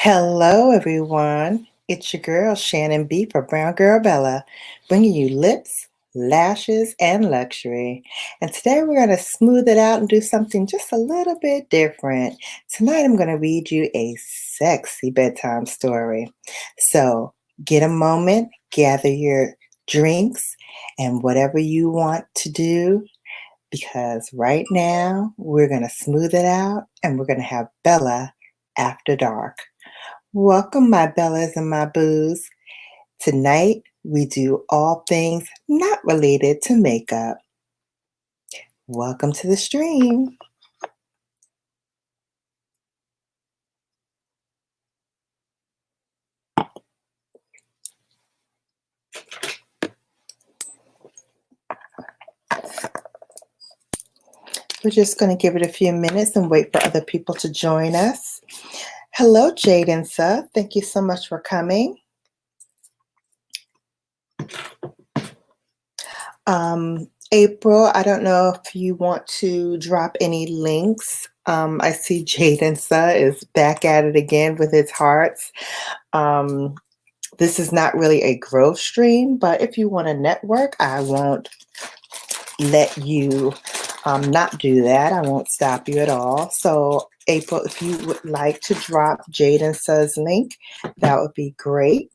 Hello, everyone. It's your girl, Shannon B for Brown Girl Bella, bringing you lips, lashes, and luxury. And today we're going to smooth it out and do something just a little bit different. Tonight I'm going to read you a sexy bedtime story. So get a moment, gather your drinks, and whatever you want to do, because right now we're going to smooth it out and we're going to have Bella after dark. Welcome, my bellas and my boos. Tonight, we do all things not related to makeup. Welcome to the stream. We're just going to give it a few minutes and wait for other people to join us. Hello, Jade and Seth. Thank you so much for coming. April, I don't know if you want to drop any links. I see Jade and Seth is back at it again with his hearts. This is not really a growth stream, but if you want to network, I won't let you not do that. I won't stop you at all. So April, if you would like to drop Jade and Seth's link, that would be great.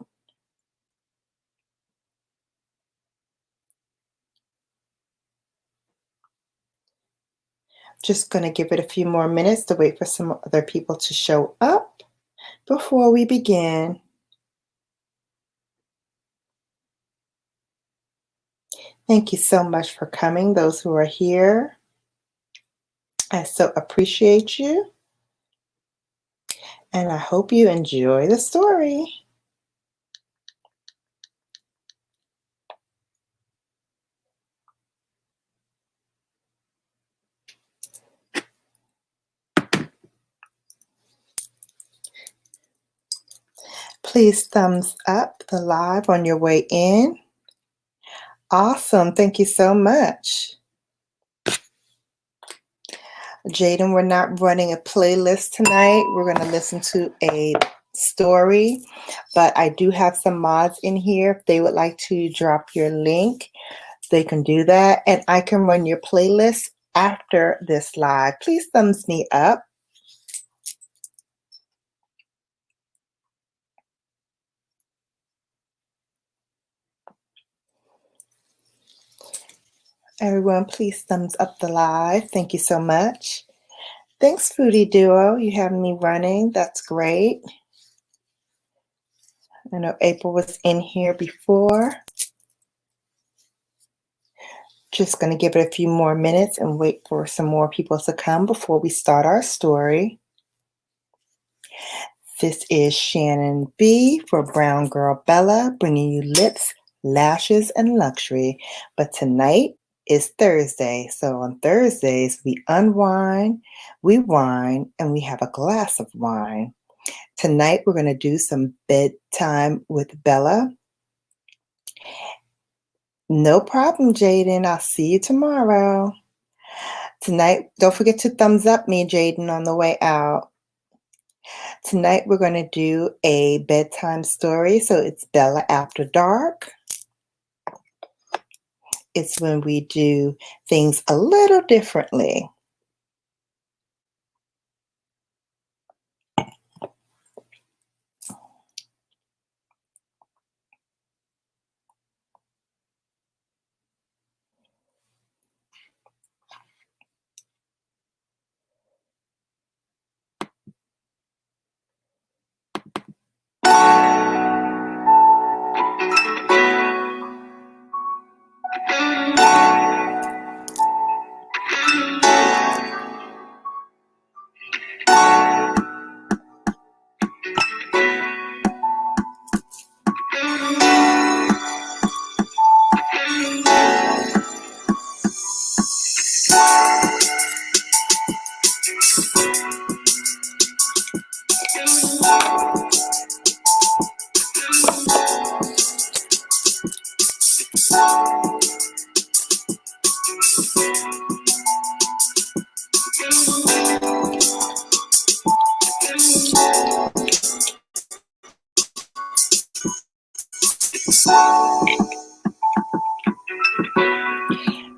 Just going to give it a few more minutes to wait for some other people to show up before we begin. Thank you so much for coming, those who are here. I so appreciate you. And I hope you enjoy the story. Please thumbs up the live on your way in. Awesome. Thank you so much. Jaden, we're not running a playlist tonight. We're going to listen to a story, but I do have some mods in here. If they would like to drop your link, they can do that, and I can run your playlist after this live. Please thumbs me up. Everyone, please thumbs up the live. Thank you so much. Thanks, Foodie Duo. You have me running. That's great. I know April was in here before. Just going to give it a few more minutes and wait for some more people to come before we start our story. This is Shannon B for Brown Girl Bella, bringing you lips, lashes, and luxury. But tonight is Thursday, so on Thursdays we unwind, we wine, and we have a glass of wine. Tonight we're going to do some bedtime with Bella. No problem, Jaden. I'll see you tomorrow. Tonight, don't forget to thumbs up me, Jaden, on the way out. Tonight we're going to do a bedtime story, so it's Bella After Dark. It's when we do things a little differently.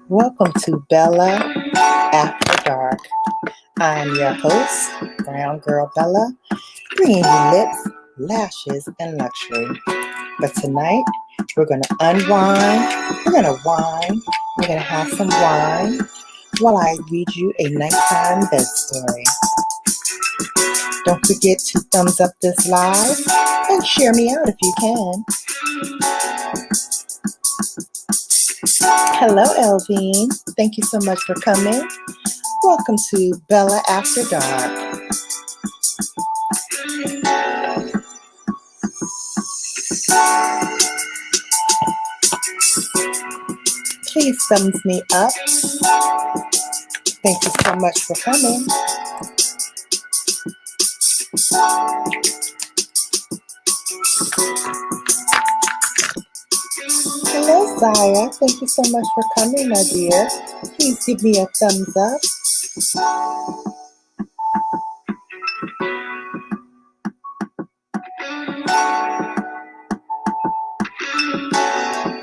Welcome to Bella After Dark. I'm your host, Brown Girl Bella, bringing you lips, lashes, and luxury. But tonight, we're going to unwind, we're going to wine, we're going to have some wine while I read you a nighttime bed story. Don't forget to thumbs up this live and share me out if you can. Hello, Elvine. Thank you so much for coming. Welcome to Bella After Dark. Please thumbs me up. Thank you so much for coming. Hello, Zaya. Thank you so much for coming, my dear. Please give me a thumbs up.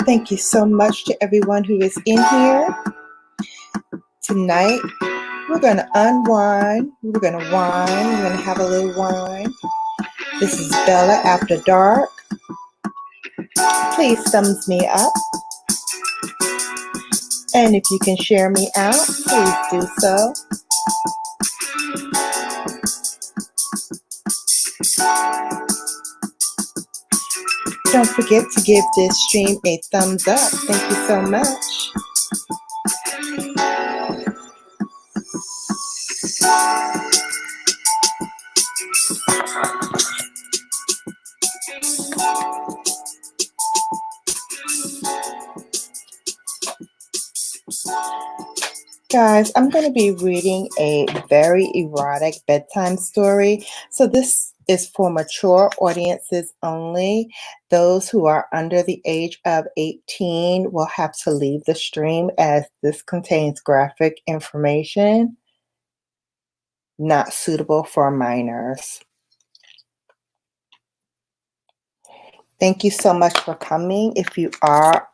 Thank you so much to everyone who is in here. Tonight, we're going to unwind. We're going to wine. We're going to have a little wine. This is Bella After Dark. Please thumbs me up. And if you can share me out, please do so. Don't forget to give this stream a thumbs up. Thank you so much. Guys, I'm going to be reading a very erotic bedtime story. So this is for mature audiences only. Those who are under the age of 18 will have to leave the stream as this contains graphic information not suitable for minors. Thank you so much for coming. If you are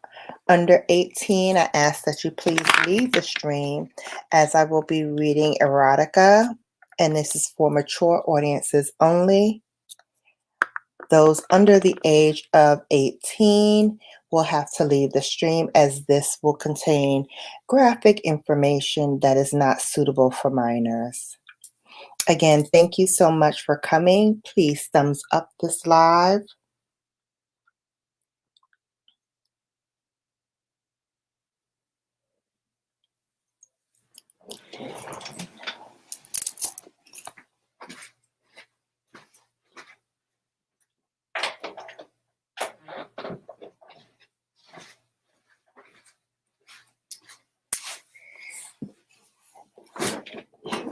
under 18, I ask that you please leave the stream as I will be reading erotica, and this is for mature audiences only. Those under the age of 18 will have to leave the stream as this will contain graphic information that is not suitable for minors. Again, thank you so much for coming. Please thumbs up this live.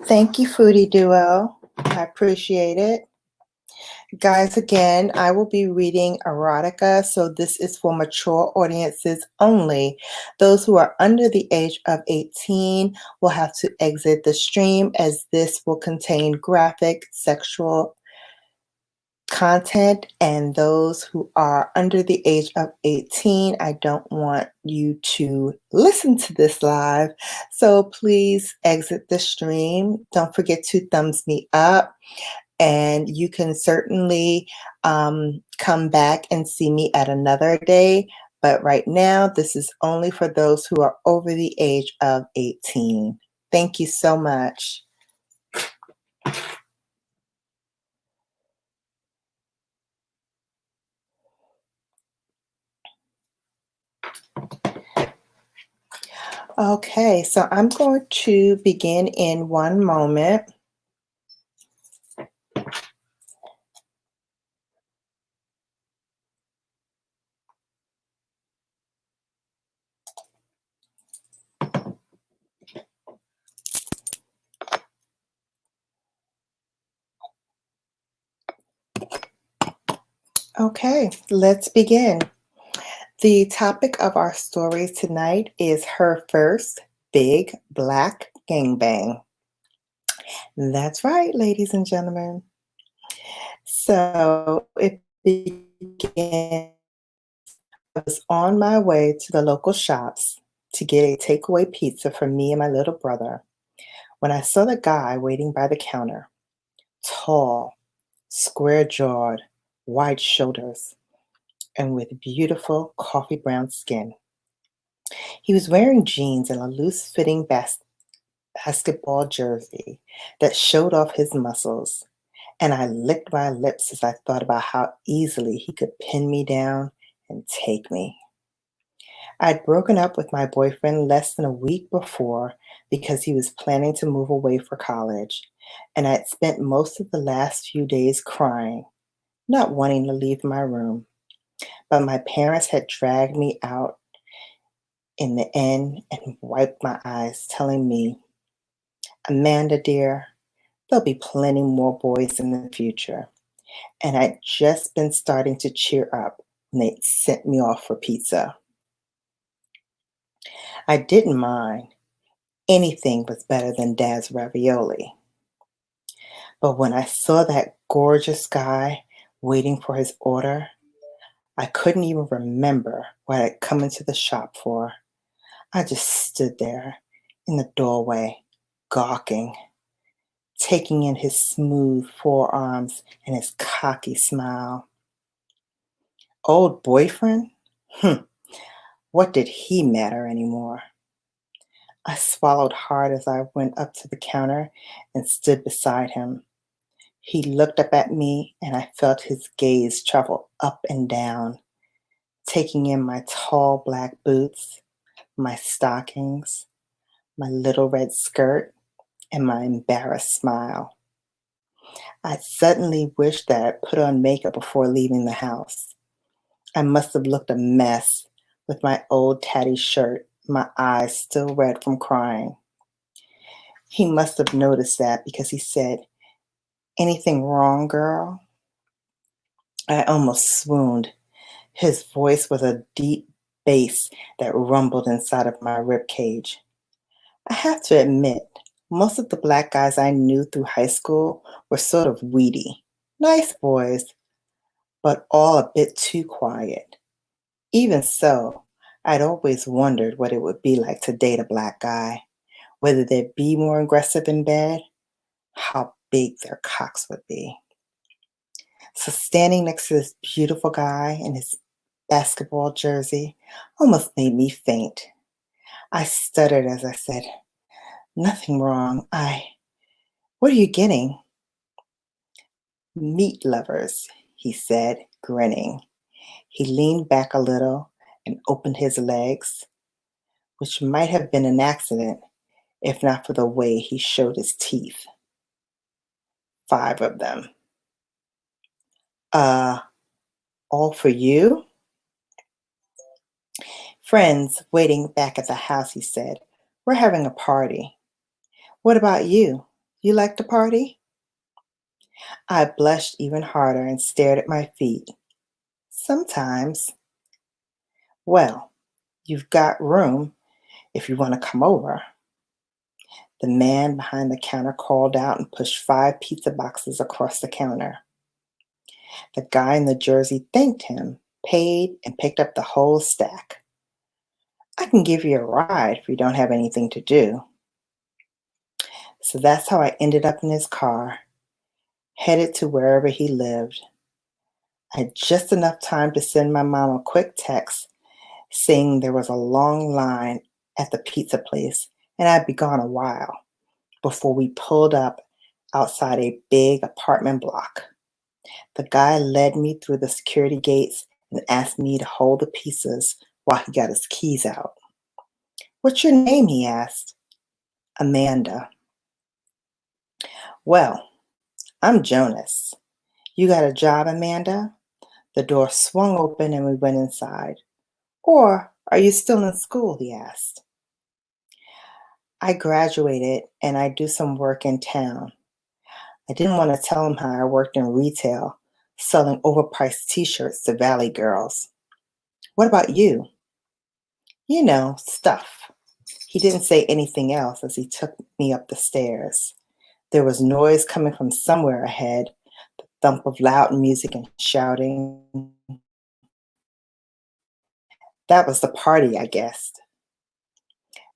Thank you, Foodie Duo. I appreciate it. Guys, again, I will be reading erotica, so this is for mature audiences only. Those who are under the age of 18 will have to exit the stream as this will contain graphic sexual content, and those who are under the age of 18, I don't want you to listen to this live, so please exit the stream. Don't forget to thumbs me up. And you can certainly come back and see me at another day. But right now, this is only for those who are over the age of 18. Thank you so much. Okay, so I'm going to begin in one moment. Okay, let's begin. The topic of our story tonight is her first big black gangbang. That's right, ladies and gentlemen. So it begins I was on my way to the local shops to get a takeaway pizza for me and my little brother when I saw the guy waiting by the counter. Tall, square jawed, wide shoulders, and with beautiful coffee brown skin. He was wearing jeans and a loose fitting basketball jersey that showed off his muscles, and I licked my lips as I thought about how easily he could pin me down and take me. I'd broken up with my boyfriend less than a week before because he was planning to move away for college, and I'd spent most of the last few days crying, not wanting to leave my room. But my parents had dragged me out in the end and wiped my eyes, telling me, Amanda, dear, there'll be plenty more boys in the future. And I'd just been starting to cheer up when they sent me off for pizza. I didn't mind. Anything was better than Dad's ravioli. But when I saw that gorgeous guy waiting for his order, I couldn't even remember what I'd come into the shop for. I just stood there in the doorway, gawking, taking in his smooth forearms and his cocky smile. Old boyfriend? What did he matter anymore? I swallowed hard as I went up to the counter and stood beside him. He looked up at me, and I felt his gaze travel up and down, taking in my tall black boots, my stockings, my little red skirt, and my embarrassed smile. I suddenly wished that I'd put on makeup before leaving the house. I must have looked a mess with my old tatty shirt, my eyes still red from crying. He must have noticed that because he said, "Anything wrong, girl?" I almost swooned. His voice was a deep bass that rumbled inside of my rib cage. I have to admit, most of the black guys I knew through high school were sort of weedy. Nice boys, but all a bit too quiet. Even so, I'd always wondered what it would be like to date a black guy, whether they'd be more aggressive in bed, how big their cocks would be. So standing next to this beautiful guy in his basketball jersey almost made me faint. I stuttered as I said, "Nothing wrong. What are you getting?" "Meat lovers," he said, grinning. He leaned back a little and opened his legs, which might have been an accident if not for the way he showed his teeth. 5 of them. Uh, all for you?" "Friends waiting back at the house," he said. "We're having a party." "What about you? You like to party?" I blushed even harder and stared at my feet. "Sometimes." "Well, you've got room if you want to come over." The man behind the counter called out and pushed 5 pizza boxes across the counter. The guy in the jersey thanked him, paid, and picked up the whole stack. "I can give you a ride if you don't have anything to do." So that's how I ended up in his car, headed to wherever he lived. I had just enough time to send my mom a quick text saying there was a long line at the pizza place and I'd be gone a while before we pulled up outside a big apartment block. The guy led me through the security gates and asked me to hold the pizzas while he got his keys out. "What's your name?" he asked. "Amanda." "Well, I'm Jonas. You got a job, Amanda?" The door swung open and we went inside. "Or are you still in school?" he asked. "I graduated and I do some work in town." I didn't want to tell him how I worked in retail, selling overpriced t-shirts to valley girls. "What about you?" "You know, stuff." He didn't say anything else as he took me up the stairs. There was noise coming from somewhere ahead, the thump of loud music and shouting. That was the party, I guessed.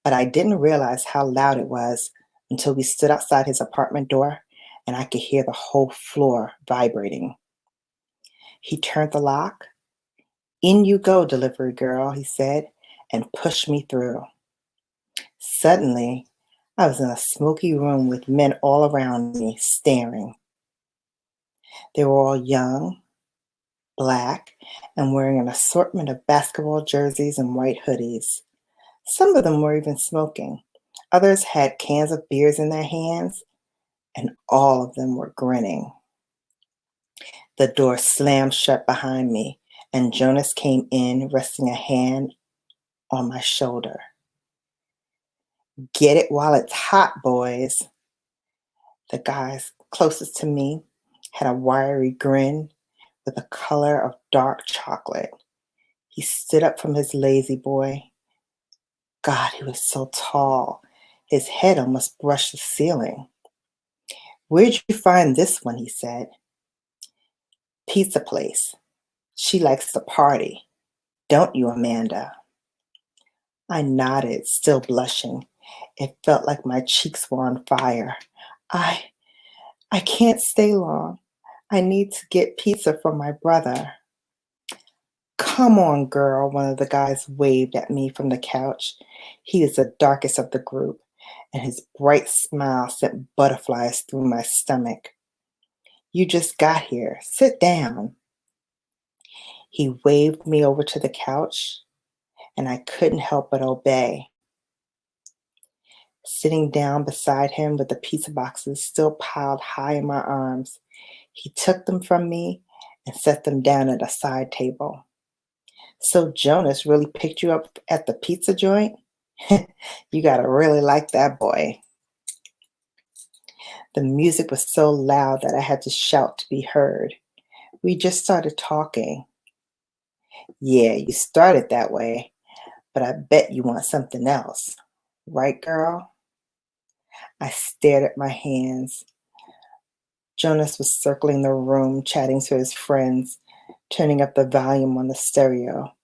But I didn't realize how loud it was until we stood outside his apartment door and I could hear the whole floor vibrating. He turned the lock. "In you go, delivery girl," he said, and pushed me through. Suddenly, I was in a smoky room with men all around me, staring. They were all young, black, and wearing an assortment of basketball jerseys and white hoodies. Some of them were even smoking. Others had cans of beers in their hands, and all of them were grinning. The door slammed shut behind me, and Jonas came in, resting a hand on my shoulder. "Get it while it's hot, boys." The guy closest to me had a wiry grin with the color of dark chocolate. He stood up from his lazy boy. God, he was so tall. His head almost brushed the ceiling. "Where'd you find this one?" he said. "Pizza place. She likes to party. Don't you, Amanda?" I nodded, still blushing. It felt like my cheeks were on fire. I I can't stay long. I need to get pizza for my brother." "Come on, girl," one of the guys waved at me from the couch. He is the darkest of the group, and his bright smile sent butterflies through my stomach. "You just got here. Sit down." He waved me over to the couch, and I couldn't help but obey. Sitting down beside him with the pizza boxes still piled high in my arms, he took them from me and set them down at a side table. "So Jonas really picked you up at the pizza joint? You gotta really like that boy." The music was so loud that I had to shout to be heard. "We just started talking." "Yeah, you started that way, but I bet you want something else. Right, girl?" I stared at my hands. Jonas was circling the room, chatting to his friends, turning up the volume on the stereo.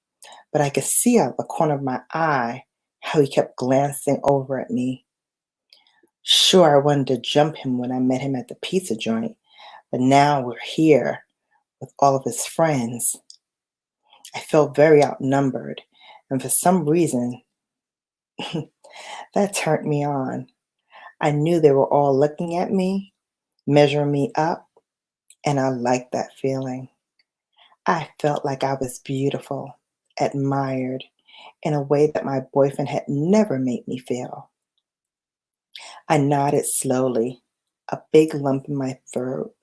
But I could see out the corner of my eye how he kept glancing over at me. Sure, I wanted to jump him when I met him at the pizza joint, but now we're here with all of his friends. I felt very outnumbered, and for some reason, that turned me on. I knew they were all looking at me, measuring me up, and I liked that feeling. I felt like I was beautiful, admired, in a way that my boyfriend had never made me feel. I nodded slowly, a big lump in my throat.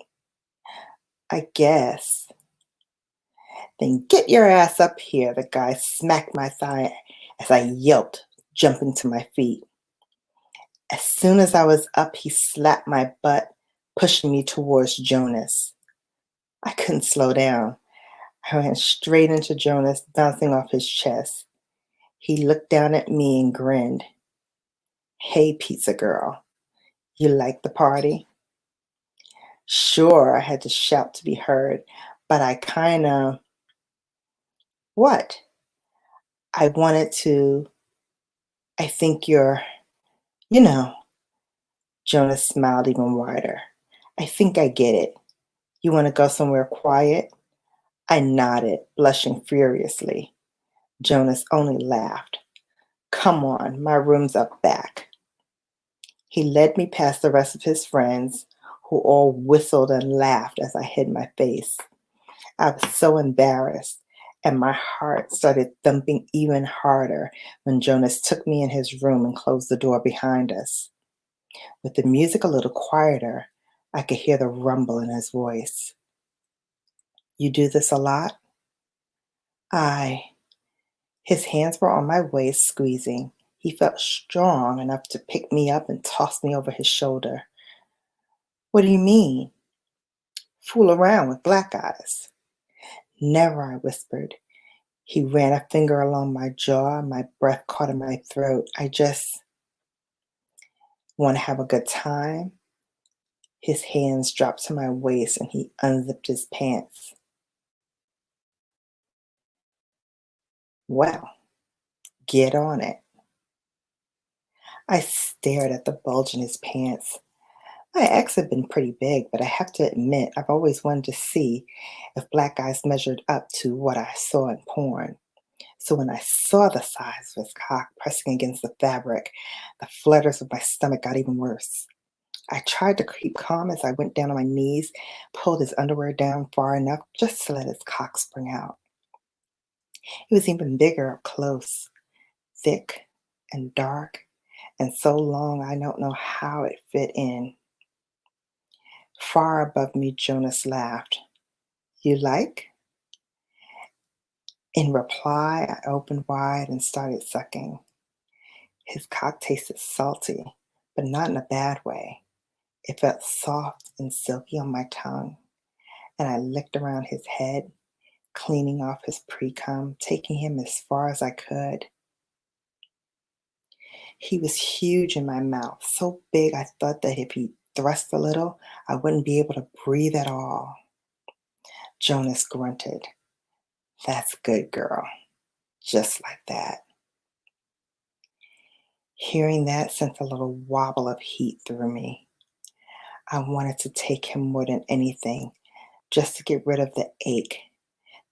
"I guess." "Then get your ass up here." The guy smacked my thigh as I yelped, jumping to my feet. As soon as I was up, he slapped my butt, pushing me towards Jonas. I couldn't slow down. I ran straight into Jonas, bouncing off his chest. He looked down at me and grinned. "Hey, pizza girl, you like the party?" Sure, I had to shout to be heard, but I kinda. "What?" I wanted to. "I think you're, you know." Jonas smiled even wider. "I think I get it. You want to go somewhere quiet?" I nodded, blushing furiously. Jonas only laughed. "Come on, my room's up back." He led me past the rest of his friends, who all whistled and laughed as I hid my face. I was so embarrassed, and my heart started thumping even harder when Jonas took me in his room and closed the door behind us. With the music a little quieter, I could hear the rumble in his voice. "You do this a lot?" I. His hands were on my waist, squeezing. He felt strong enough to pick me up and toss me over his shoulder. "What do you mean?" "Fool around with black guys." "Never," I whispered. He ran a finger along my jaw, my breath caught in my throat. "I just want to have a good time." His hands dropped to my waist and he unzipped his pants. Well, Get on it. I stared at the bulge in his pants. My ex had been pretty big, but I have to admit, I've always wanted to see if black guys measured up to what I saw in porn. So when I saw the size of his cock pressing against the fabric, the flutters of my stomach got even worse. I tried to keep calm as I went down on my knees, pulled his underwear down far enough just to let his cock spring out. It was even bigger up close, thick and dark, and so long I don't know how it fit in. Far above me, Jonas laughed. You like? In reply, I opened wide and started sucking. His cock tasted salty, but not in a bad way. It felt soft and silky on my tongue, and I licked around his head, cleaning off his pre-cum, taking him as far as I could. He was huge in my mouth, so big I thought that if he thrust a little, I wouldn't be able to breathe at all. Jonas grunted. That's good, girl. Just like that. Hearing that sent a little wobble of heat through me. I wanted to take him more than anything, just to get rid of the ache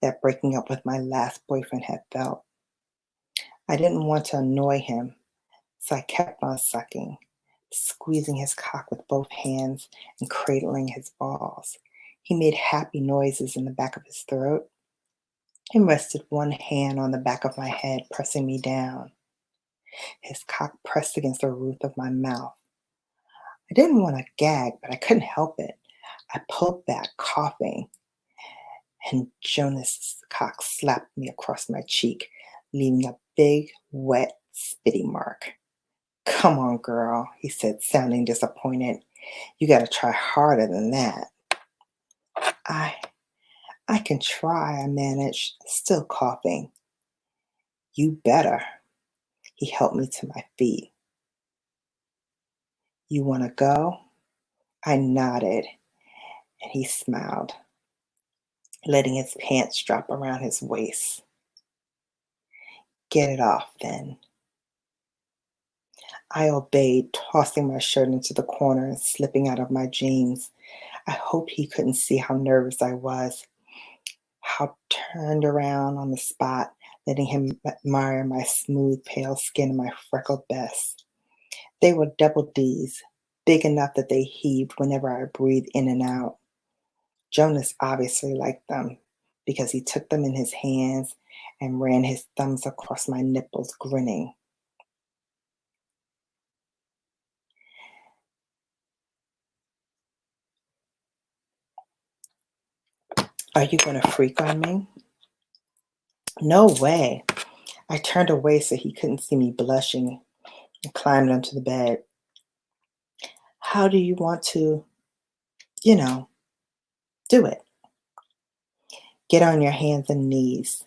that breaking up with my last boyfriend had felt. I didn't want to annoy him, so I kept on sucking, squeezing his cock with both hands and cradling his balls. He made happy noises in the back of his throat and rested one hand on the back of my head, pressing me down. His cock pressed against the roof of my mouth. I didn't want to gag, but I couldn't help it. I pulled back, coughing, and Jonas's cock slapped me across my cheek, leaving a big, wet, spitty mark. Come on, girl, he said, sounding disappointed. You gotta try harder than that. I can try, I managed, still coughing. You better. He helped me to my feet. You wanna go? I nodded, and he smiled, letting his pants drop around his waist. Get it off, then. I obeyed, tossing my shirt into the corner and slipping out of my jeans. I hoped he couldn't see how nervous I was, how turned around on the spot, letting him admire my smooth, pale skin and my freckled vest. They were double D's, big enough that they heaved whenever I breathed in and out. Jonas obviously liked them because he took them in his hands and ran his thumbs across my nipples, grinning. Are you going to freak on me? No way. I turned away so he couldn't see me blushing and climbed onto the bed. How do you want to, you know, do it? Get on your hands and knees.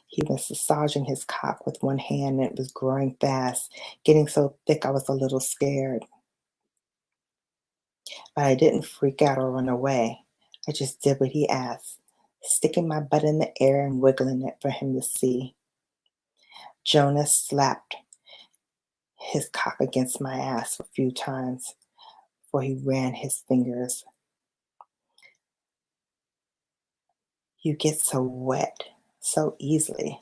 He was massaging his cock with one hand and it was growing fast, getting so thick I was a little scared. But I didn't freak out or run away. I just did what he asked, sticking my butt in the air and wiggling it for him to see. Jonas slapped his cock against my ass a few times before he ran his fingers. You get so wet so easily.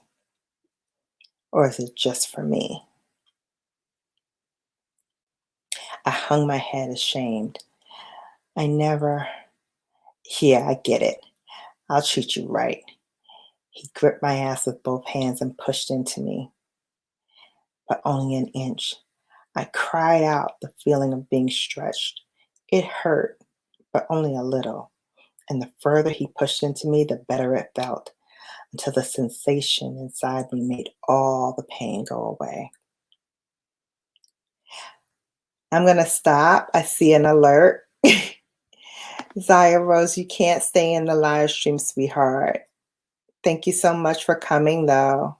Or is it just for me? I hung my head ashamed. I never. Yeah, I get it. I'll treat you right. He gripped my ass with both hands and pushed into me, but only an inch. I cried out, the feeling of being stretched. It hurt, but only a little. And the further he pushed into me, the better it felt, until the sensation inside me made all the pain go away. I'm going to stop. I see an alert. Zaya Rose, you can't stay in the live stream, sweetheart. Thank you so much for coming, though.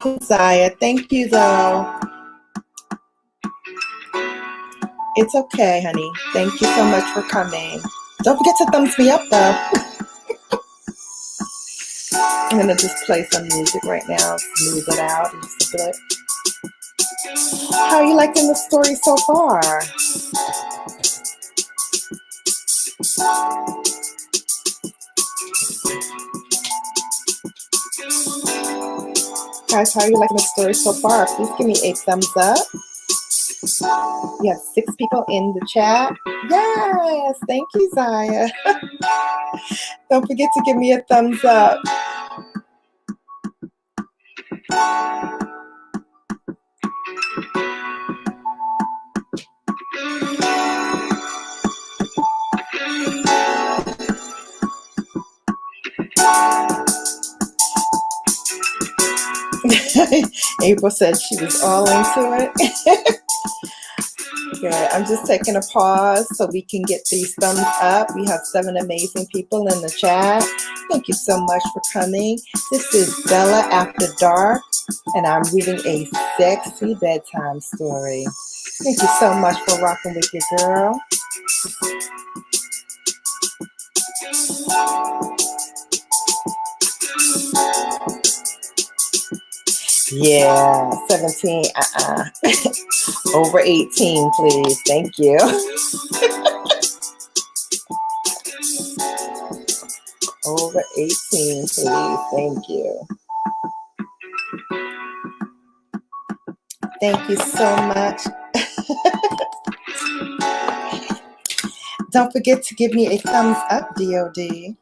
Zaya, thank you though. It's okay, honey. Thank you so much for coming. Don't forget to thumbs me up though. I'm gonna just play some music right now, smooth it out just a bit. How are you liking the story so far? Guys, how are you liking the story so far? Please give me a thumbs up. We have 6 people in the chat. Yes, thank you, Zaya. Don't forget to give me a thumbs up. April said she was all into it. Good. I'm just taking a pause so we can get these thumbs up. We have 7 amazing people in the chat. Thank you so much for coming. This is Bella After Dark, and I'm reading a sexy bedtime story. Thank you so much for rocking with your girl. Yeah, 17, over 18, please. Thank you. Over 18, please. Thank you. Thank you so much. Don't forget to give me a thumbs up, DOD.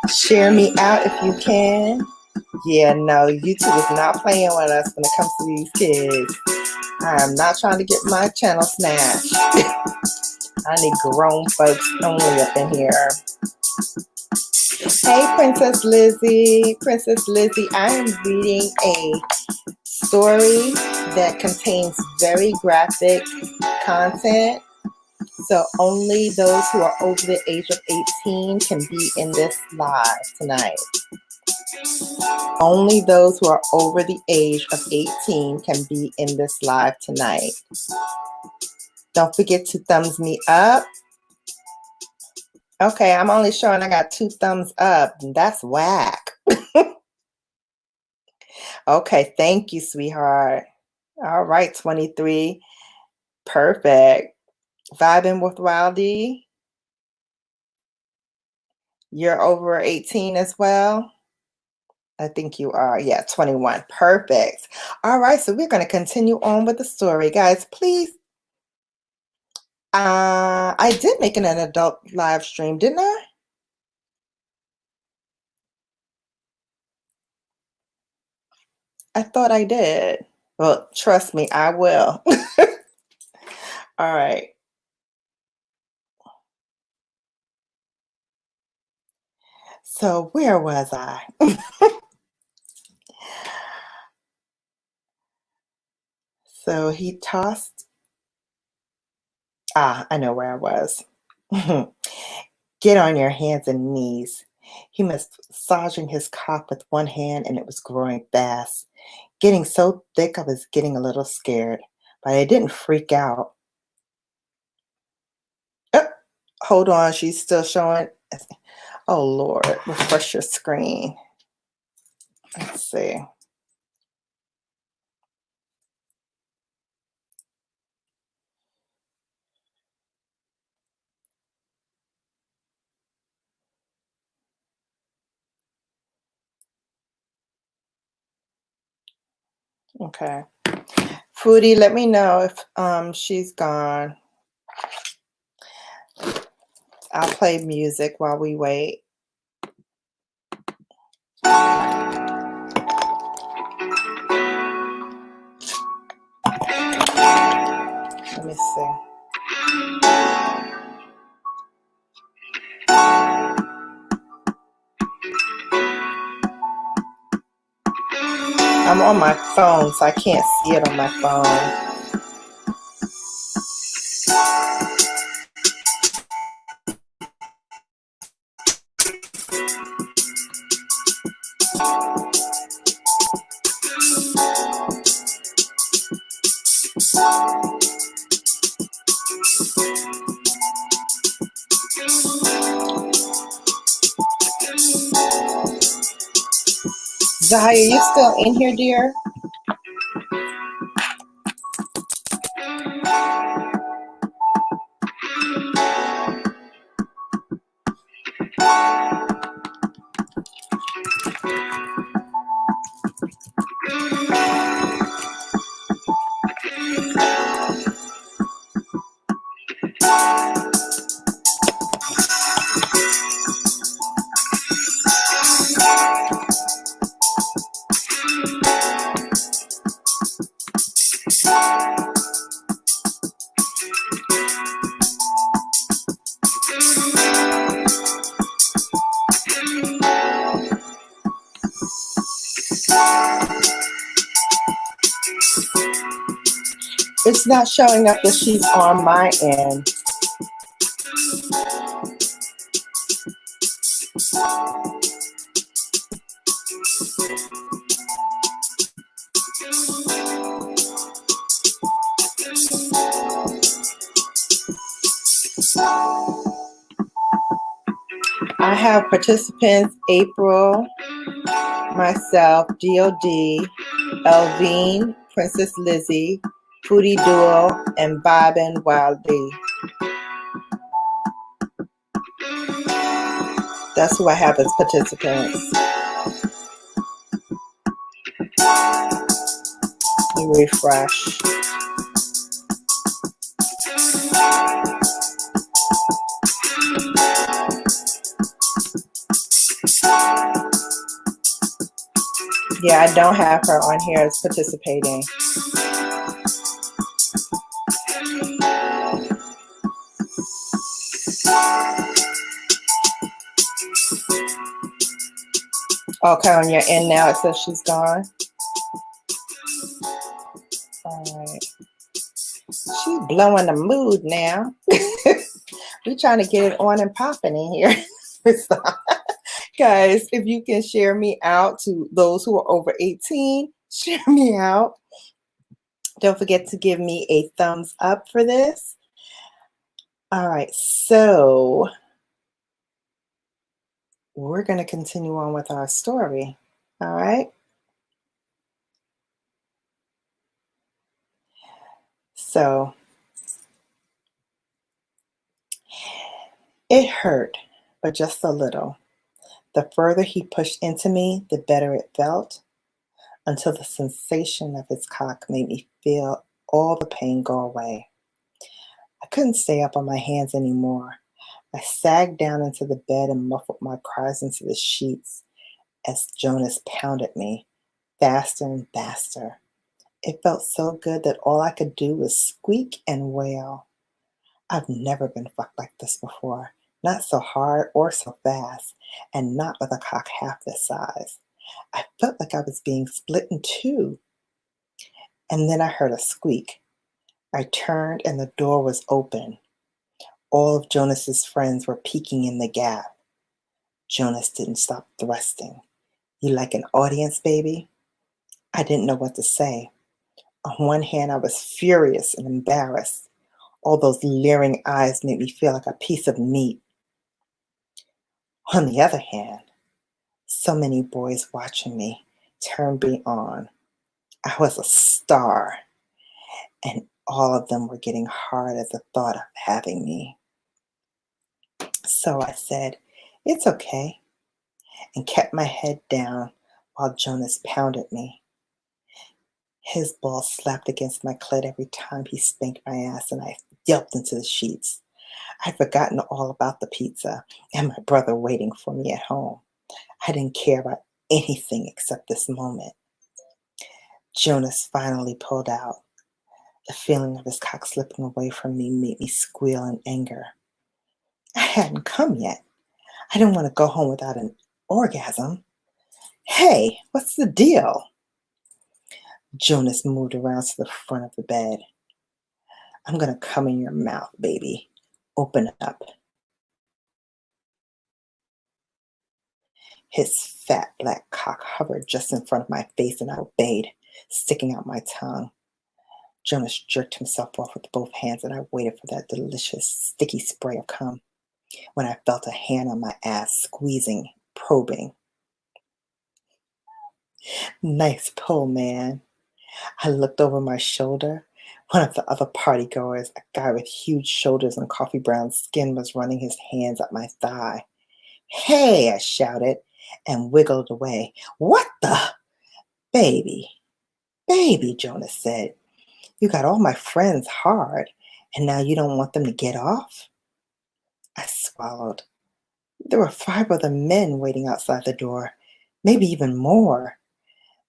Share me out if you can. Yeah, no, YouTube is not playing with us when it comes to these kids. I am not trying to get my channel snatched. I need grown folks only up in here. Hey, Princess Lizzie. Princess Lizzie, I am reading a story that contains very graphic content. So only those who are over the age of 18 can be in this live tonight. Only those who are over the age of 18 can be in this live tonight. Don't forget to thumbs me up. Okay, I'm only showing I got 2 thumbs up. That's whack. Okay, thank you, sweetheart. All right, 23. Perfect. Vibing with Wildy. You're over 18 as well? I think you are. Yeah, 21. Perfect. All right, so we're going to continue on with the story. Guys, please. I did make an adult live stream, didn't I? I thought I did. Well, trust me, I will. All right. So where was I? So he tossed. I know where I was. Get on your hands and knees. He was massaging his cock with one hand, and it was growing fast. Getting so thick, I was getting a little scared, but I didn't freak out. Oh, hold on, she's still showing. Oh, Lord, refresh your screen. Let's see. Okay. Foodie, let me know if she's gone. I'll play music while we wait. Let me see. I'm on my phone, so I can't see it on my phone. Zahia, you still in here, dear? It's not showing up that she's on my end. I have participants: April, myself, DOD, Elvine, Princess Lizzie, Foodie Duo, and Bobbin Wildy. That's who I have as participants. Let me refresh. Yeah, I don't have her on here as participating. Okay, on your end now it says she's gone. All right. She's blowing the mood now. We're trying to get it on and popping in here. So, guys, if you can share me out to those who are over 18, share me out. Don't forget to give me a thumbs up for this. All right, so we're going to continue on with our story. All right. So it hurt, but just a little. The further he pushed into me, the better it felt, until the sensation of his cock made me feel all the pain go away. I couldn't stay up on my hands anymore. I sagged down into the bed and muffled my cries into the sheets as Jonas pounded me, faster and faster. It felt so good that all I could do was squeak and wail. I've never been fucked like this before. Not so hard or so fast, and not with a cock half this size. I felt like I was being split in two. And then I heard a squeak. I turned and the door was open. All of Jonas's friends were peeking in the gap. Jonas didn't stop thrusting. You like an audience, baby? I didn't know what to say. On one hand, I was furious and embarrassed. All those leering eyes made me feel like a piece of meat. On the other hand, so many boys watching me turned me on. I was a star, and all of them were getting hard at the thought of having me. So I said, "It's okay," and kept my head down while Jonas pounded me. His balls slapped against my clit every time he spanked my ass, and I yelped into the sheets. I'd forgotten all about the pizza and my brother waiting for me at home. I didn't care about anything except this moment. Jonas finally pulled out. The feeling of his cock slipping away from me made me squeal in anger. I hadn't come yet. I didn't want to go home without an orgasm. Hey, what's the deal? Jonas moved around to the front of the bed. I'm going to come in your mouth, baby. Open up. His fat black cock hovered just in front of my face, and I obeyed, sticking out my tongue. Jonas jerked himself off with both hands, and I waited for that delicious, sticky spray of cum when I felt a hand on my ass squeezing, probing. Nice pull, man. I looked over my shoulder. One of the other partygoers, a guy with huge shoulders and coffee brown skin, was running his hands up my thigh. Hey, I shouted and wiggled away. What the? Baby, baby, Jonas said. You got all my friends hard, and now you don't want them to get off? I swallowed. There were 5 other men waiting outside the door, maybe even more.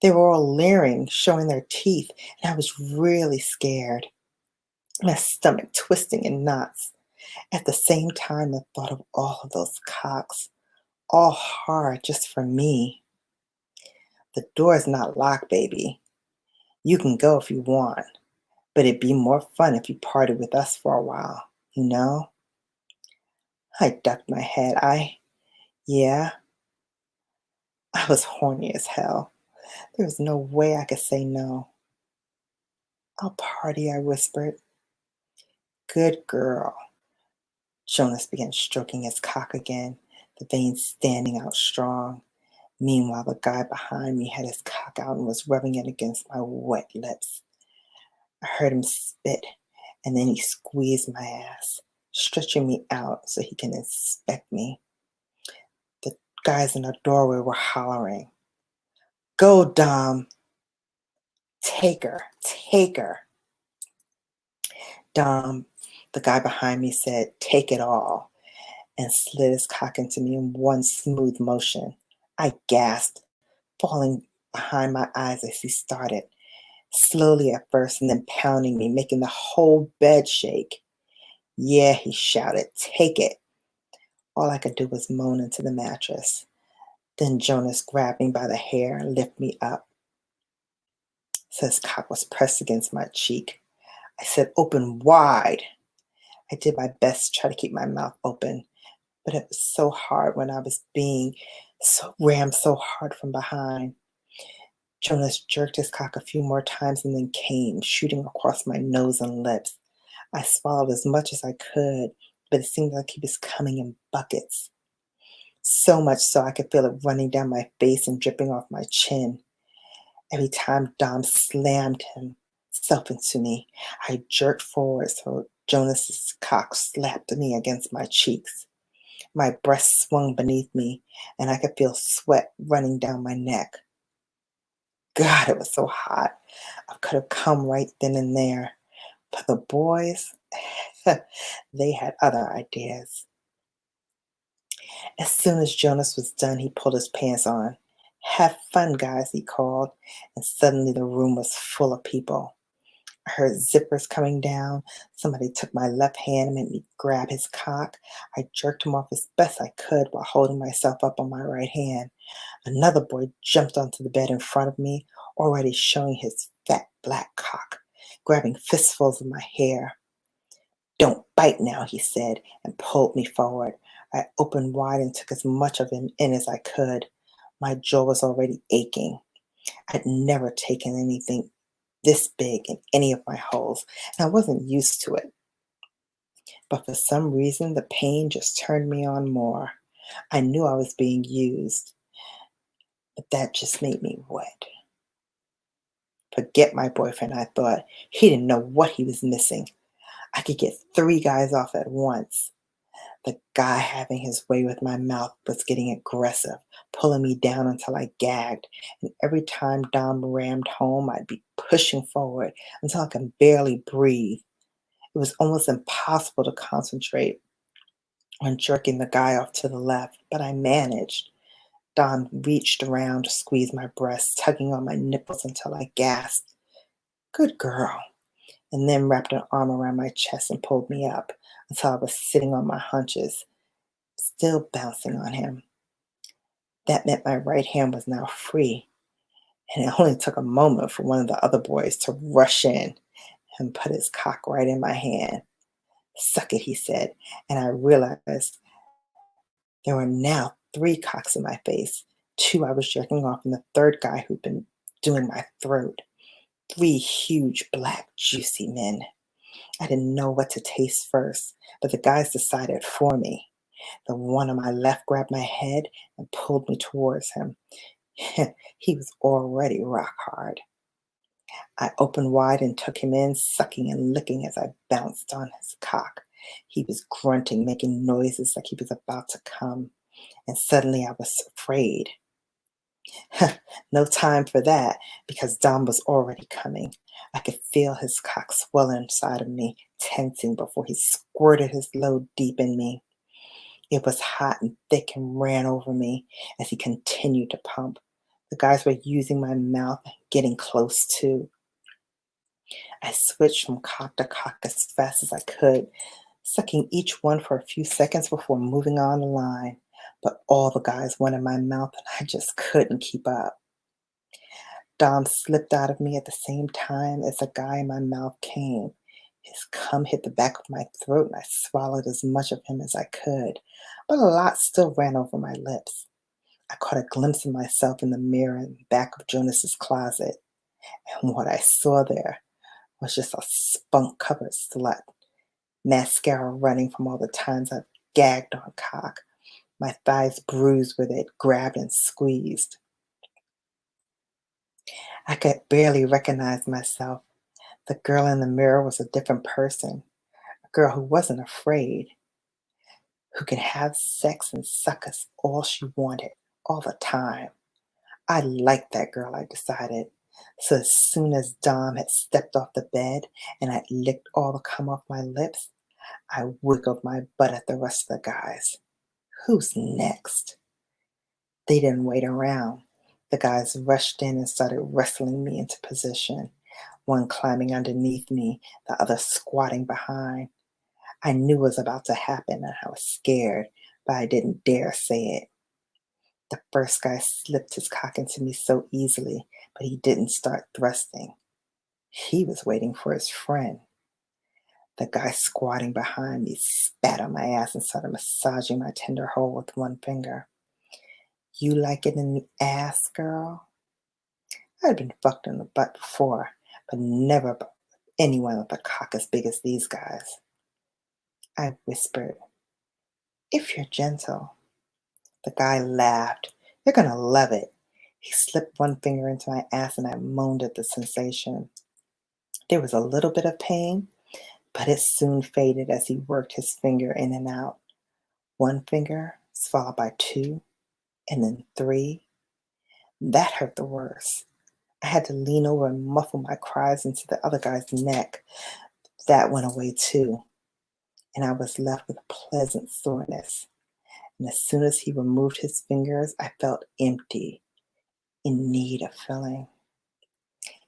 They were all leering, showing their teeth, and I was really scared, my stomach twisting in knots. At the same time, the thought of all of those cocks, all hard just for me. The door's not locked, baby. You can go if you want, but it'd be more fun if you partied with us for a while, you know? I ducked my head. Yeah, I was horny as hell. There was no way I could say no. I'll party, I whispered. Good girl. Jonas began stroking his cock again, the veins standing out strong. Meanwhile, the guy behind me had his cock out and was rubbing it against my wet lips. I heard him spit, and then he squeezed my ass, stretching me out so he can inspect me. The guys in the doorway were hollering, Go, Dom! Take her, take her. Dom, the guy behind me said, Take it all, and slid his cock into me in one smooth motion. I gasped, falling behind my eyes as he started, slowly at first and then pounding me, making the whole bed shake. Yeah, he shouted, Take it. All I could do was moan into the mattress. Then Jonas grabbed me by the hair and lifted me up. So his cock was pressed against my cheek. I said, Open wide. I did my best to try to keep my mouth open, but it was so hard when I was being so rammed so hard from behind. Jonas jerked his cock a few more times and then came, shooting across my nose and lips. I swallowed as much as I could, but it seemed like he was coming in buckets. So much so I could feel it running down my face and dripping off my chin. Every time Dom slammed himself into me, I jerked forward so Jonas's cock slapped me against my cheeks. My breast swung beneath me, and I could feel sweat running down my neck. God, it was so hot. I could have come right then and there. But the boys, they had other ideas. As soon as Jonas was done, he pulled his pants on. Have fun, guys, he called, and suddenly the room was full of people. I heard zippers coming down. Somebody took my left hand and made me grab his cock. I jerked him off as best I could while holding myself up on my right hand. Another boy jumped onto the bed in front of me, already showing his fat black cock, grabbing fistfuls of my hair. Don't bite now, he said, and pulled me forward. I opened wide and took as much of him in as I could. My jaw was already aching. I'd never taken anything this big in any of my holes, and I wasn't used to it. But for some reason, the pain just turned me on more. I knew I was being used, but that just made me wet. Forget my boyfriend, I thought. He didn't know what he was missing. I could get 3 guys off at once. The guy having his way with my mouth was getting aggressive, pulling me down until I gagged. And every time Dom rammed home, I'd be pushing forward until I could barely breathe. It was almost impossible to concentrate on jerking the guy off to the left, but I managed. Dom reached around to squeeze my breasts, tugging on my nipples until I gasped. Good girl. And then wrapped an arm around my chest and pulled me up until I was sitting on my haunches, still bouncing on him. That meant my right hand was now free, and it only took a moment for one of the other boys to rush in and put his cock right in my hand. Suck it, he said, and I realized there were now 3 cocks in my face. 2 I was jerking off, and the third guy who'd been doing my throat. Three huge, black, juicy men. I didn't know what to taste first, but the guys decided for me. The one on my left grabbed my head and pulled me towards him. He was already rock hard. I opened wide and took him in, sucking and licking as I bounced on his cock. He was grunting, making noises like he was about to come, and suddenly I was afraid. No time for that, because Dom was already coming. I could feel his cock swell inside of me, tensing before he squirted his load deep in me. It was hot and thick and ran over me as he continued to pump. The guys were using my mouth, getting close too. I switched from cock to cock as fast as I could, sucking each one for a few seconds before moving on the line. But all the guys went in my mouth and I just couldn't keep up. Dom slipped out of me at the same time as the guy in my mouth came. His cum hit the back of my throat and I swallowed as much of him as I could, but a lot still ran over my lips. I caught a glimpse of myself in the mirror in the back of Jonas's closet, and what I saw there was just a spunk-covered slut, mascara running from all the times I've gagged on cock, my thighs bruised where they'd grabbed and squeezed. I could barely recognize myself. The girl in the mirror was a different person, a girl who wasn't afraid, who could have sex and suck us all she wanted, all the time. I liked that girl, I decided. So as soon as Dom had stepped off the bed and I'd licked all the cum off my lips, I wiggled my butt at the rest of the guys. Who's next? They didn't wait around. The guys rushed in and started wrestling me into position, one climbing underneath me, the other squatting behind. I knew it was about to happen and I was scared, but I didn't dare say it. The first guy slipped his cock into me so easily, but he didn't start thrusting. He was waiting for his friend. The guy squatting behind me spat on my ass and started massaging my tender hole with one finger. You like it in the ass, girl? I'd been fucked in the butt before, but never by anyone with a cock as big as these guys. I whispered, if you're gentle. The guy laughed. You're gonna love it. He slipped one finger into my ass and I moaned at the sensation. There was a little bit of pain, but it soon faded as he worked his finger in and out. One finger was followed by two, and then three. That hurt the worst. I had to lean over and muffle my cries into the other guy's neck. That went away too, and I was left with a pleasant soreness. And as soon as he removed his fingers, I felt empty, in need of filling.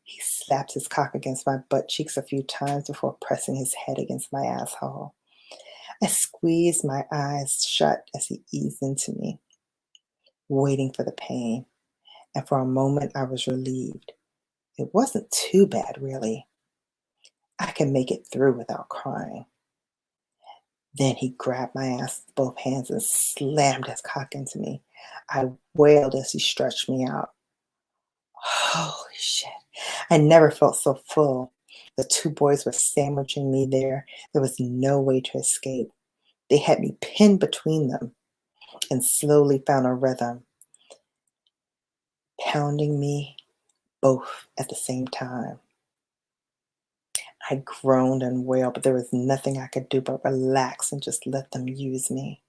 He slapped his cock against my butt cheeks a few times before pressing his head against my asshole. I squeezed my eyes shut as he eased into me, waiting for the pain, and for a moment I was relieved. It wasn't too bad, really. I could make it through without crying. Then he grabbed my ass with both hands and slammed his cock into me. I wailed as he stretched me out. Holy shit. I never felt so full. The two boys were sandwiching me there. There was no way to escape. They had me pinned between them and slowly found a rhythm, pounding me both at the same time. I groaned and wailed, but there was nothing I could do but relax and just let them use me.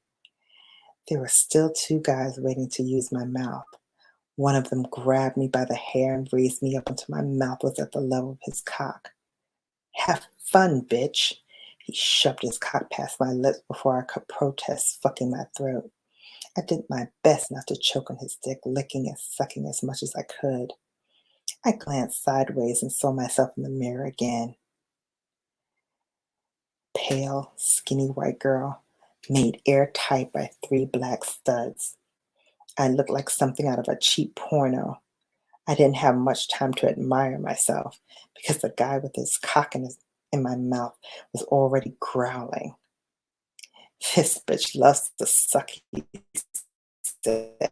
There were still two guys waiting to use my mouth. One of them grabbed me by the hair and raised me up until my mouth was at the level of his cock. Have fun, bitch. He shoved his cock past my lips before I could protest, fucking my throat. I did my best not to choke on his dick, licking and sucking as much as I could. I glanced sideways and saw myself in the mirror again. Pale, skinny white girl, made airtight by three black studs. I looked like something out of a cheap porno. I didn't have much time to admire myself because the guy with his cock in my mouth was already growling. This bitch loves to suck, he said,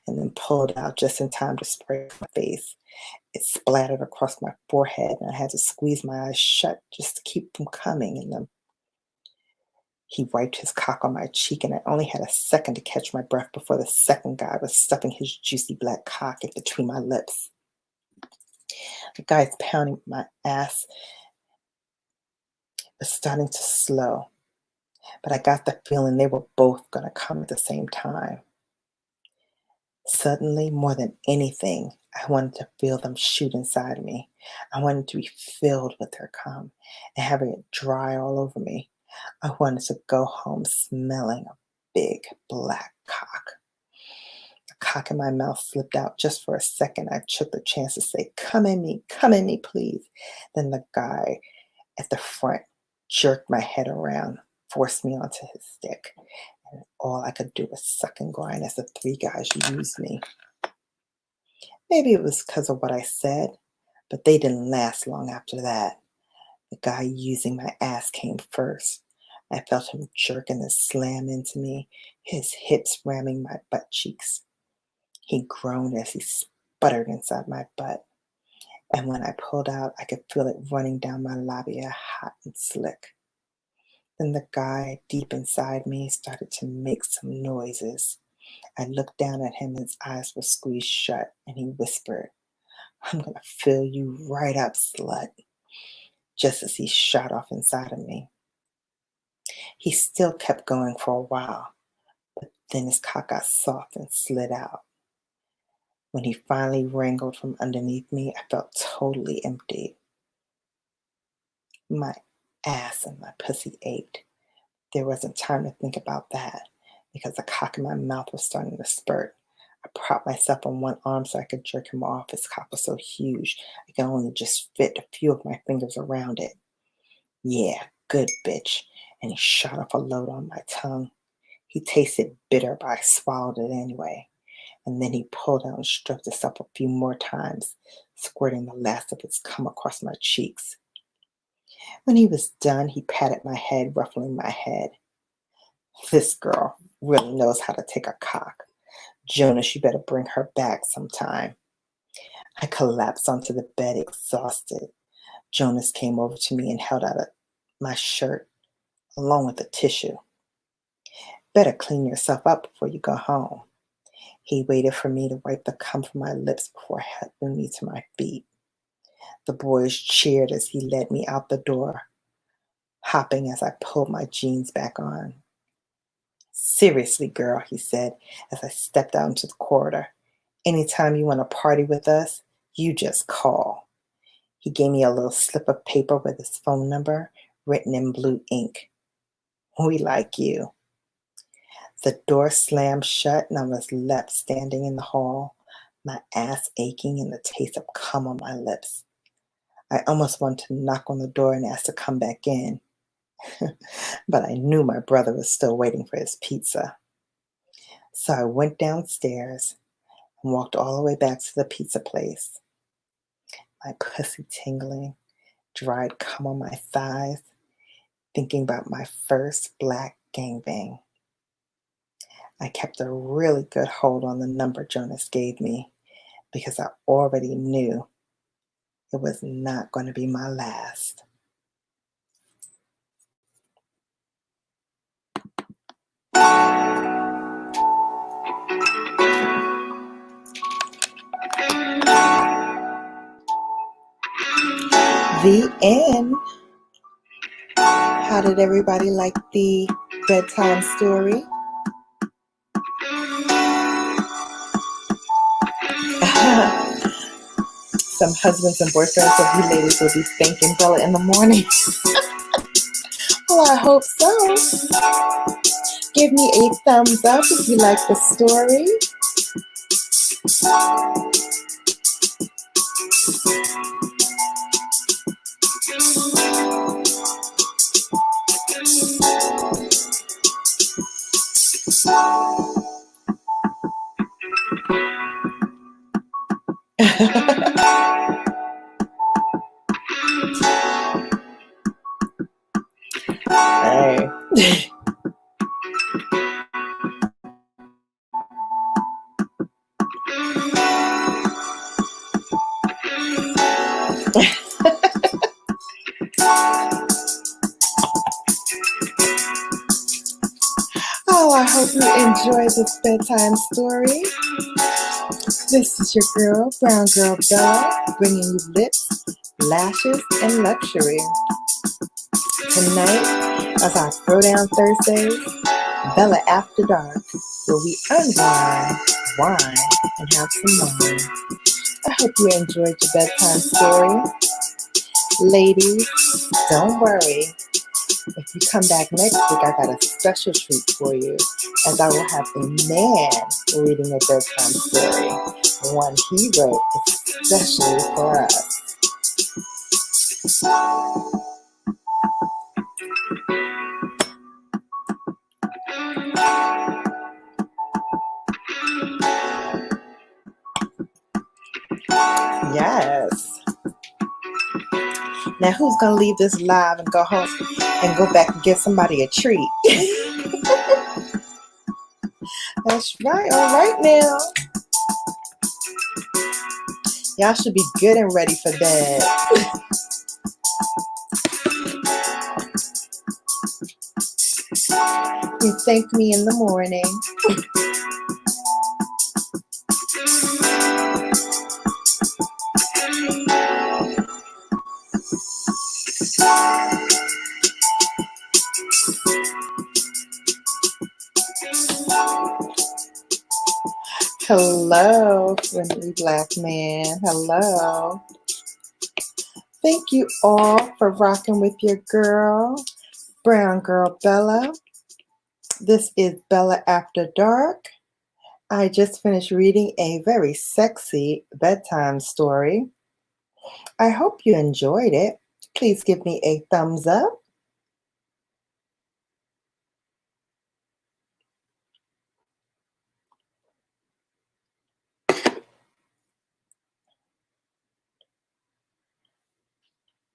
and then pulled out just in time to spray my face. It splattered across my forehead, and I had to squeeze my eyes shut just to keep from coming in them. He wiped his cock on my cheek, and I only had a second to catch my breath before the second guy was stuffing his juicy black cock in between my lips. The guy's pounding my ass was starting to slow, but I got the feeling they were both going to come at the same time. Suddenly, more than anything, I wanted to feel them shoot inside of me. I wanted to be filled with their cum and having it dry all over me. I wanted to go home smelling a big black cock. The cock in my mouth slipped out just for a second. I took the chance to say, come in me, please. Then the guy at the front jerked my head around, forced me onto his stick, and all I could do was suck and grind as the three guys used me. Maybe it was because of what I said, but they didn't last long after that. The guy using my ass came first. I felt him jerk and then slam into me, his hips ramming my butt cheeks. He groaned as he sputtered inside my butt, and when I pulled out, I could feel it running down my labia, hot and slick. Then the guy deep inside me started to make some noises. I looked down at him, his eyes were squeezed shut, and he whispered, I'm gonna fill you right up, slut, just as he shot off inside of me. He still kept going for a while, but then his cock got soft and slid out. When he finally wrangled from underneath me, I felt totally empty. My ass and my pussy ached. There wasn't time to think about that because the cock in my mouth was starting to spurt. I propped myself on one arm so I could jerk him off. His cock was so huge, I could only just fit a few of my fingers around it. Yeah, good bitch. And he shot off a load on my tongue. He tasted bitter, but I swallowed it anyway. And then he pulled out and stroked himself a few more times, squirting the last of his cum across my cheeks. When he was done, he patted my head, ruffling my head. This girl really knows how to take a cock. Jonas, you better bring her back sometime. I collapsed onto the bed, exhausted. Jonas came over to me and held out my shirt, along with a tissue. Better clean yourself up before you go home. He waited for me to wipe the cum from my lips before helping me to my feet. The boys cheered as he led me out the door, hopping as I pulled my jeans back on. Seriously, girl, he said as I stepped out into the corridor. Anytime you want to party with us, you just call. He gave me a little slip of paper with his phone number written in blue ink. We like you. The door slammed shut and I was left standing in the hall, my ass aching and the taste of cum on my lips. I almost wanted to knock on the door and ask to come back in, but I knew my brother was still waiting for his pizza. So I went downstairs and walked all the way back to the pizza place. My pussy tingling, dried cum on my thighs, thinking about my first black gangbang. I kept a really good hold on the number Jonas gave me because I already knew it was not going to be my last. The end. How did everybody like the bedtime story? Some husbands and boyfriends of you ladies will be thanking Bella in the morning. Well, I hope so. Give me a thumbs up if you like the story. Hey. Oh, I hope you enjoyed this bedtime story. This is your girl, Brown Girl Bella, bringing you lips, lashes, and luxury. Tonight, as our Throwdown Thursdays, Bella After Dark, where we unwind, wine, and have some wine. I hope you enjoyed your bedtime story. Ladies, don't worry. If you come back next week, I got a special treat for you, as I will have a man reading a bedtime story, one he wrote especially for us. Yes. Now, who's going to leave this live and go home and go back and give somebody a treat? That's right. All right now. Y'all should be good and ready for bed. You thank me in the morning. Hello, friendly black man. Hello. Thank you all for rocking with your girl, Brown Girl Bella. This is Bella After Dark. I just finished reading a very sexy bedtime story. I hope you enjoyed it. Please give me a thumbs up.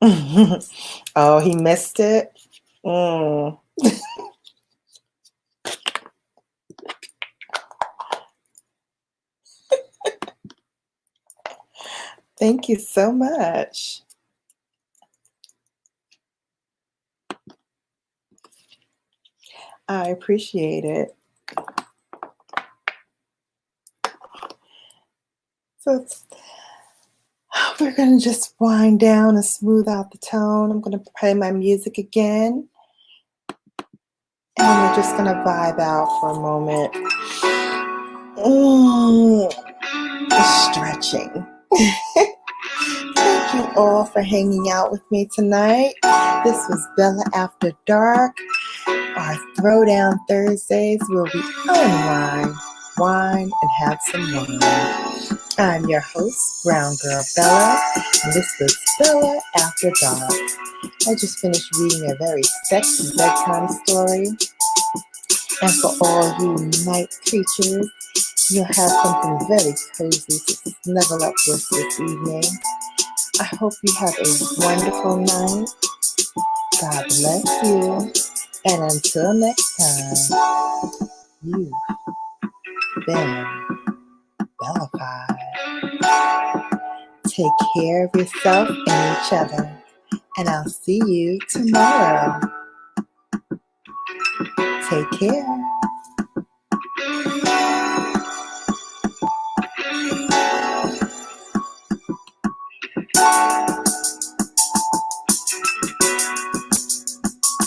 Oh, he missed it? Thank you so much. I appreciate it. So we're going to just wind down and smooth out the tone. I'm going to play my music again. And we're just going to vibe out for a moment. Stretching. Thank you all for hanging out with me tonight. This was Bella After Dark, our Throwdown Thursdays where we unwind, wine, and have some wine. I'm your host, Brown Girl Bella, and this was Bella After Dark. I just finished reading a very sexy bedtime story. And for all you night creatures, you'll have something very cozy to snuggle up with this evening. I hope you have a wonderful night. God bless you. And until next time, you've been Bellafied. Take care of yourself and each other. And I'll see you tomorrow. Take care.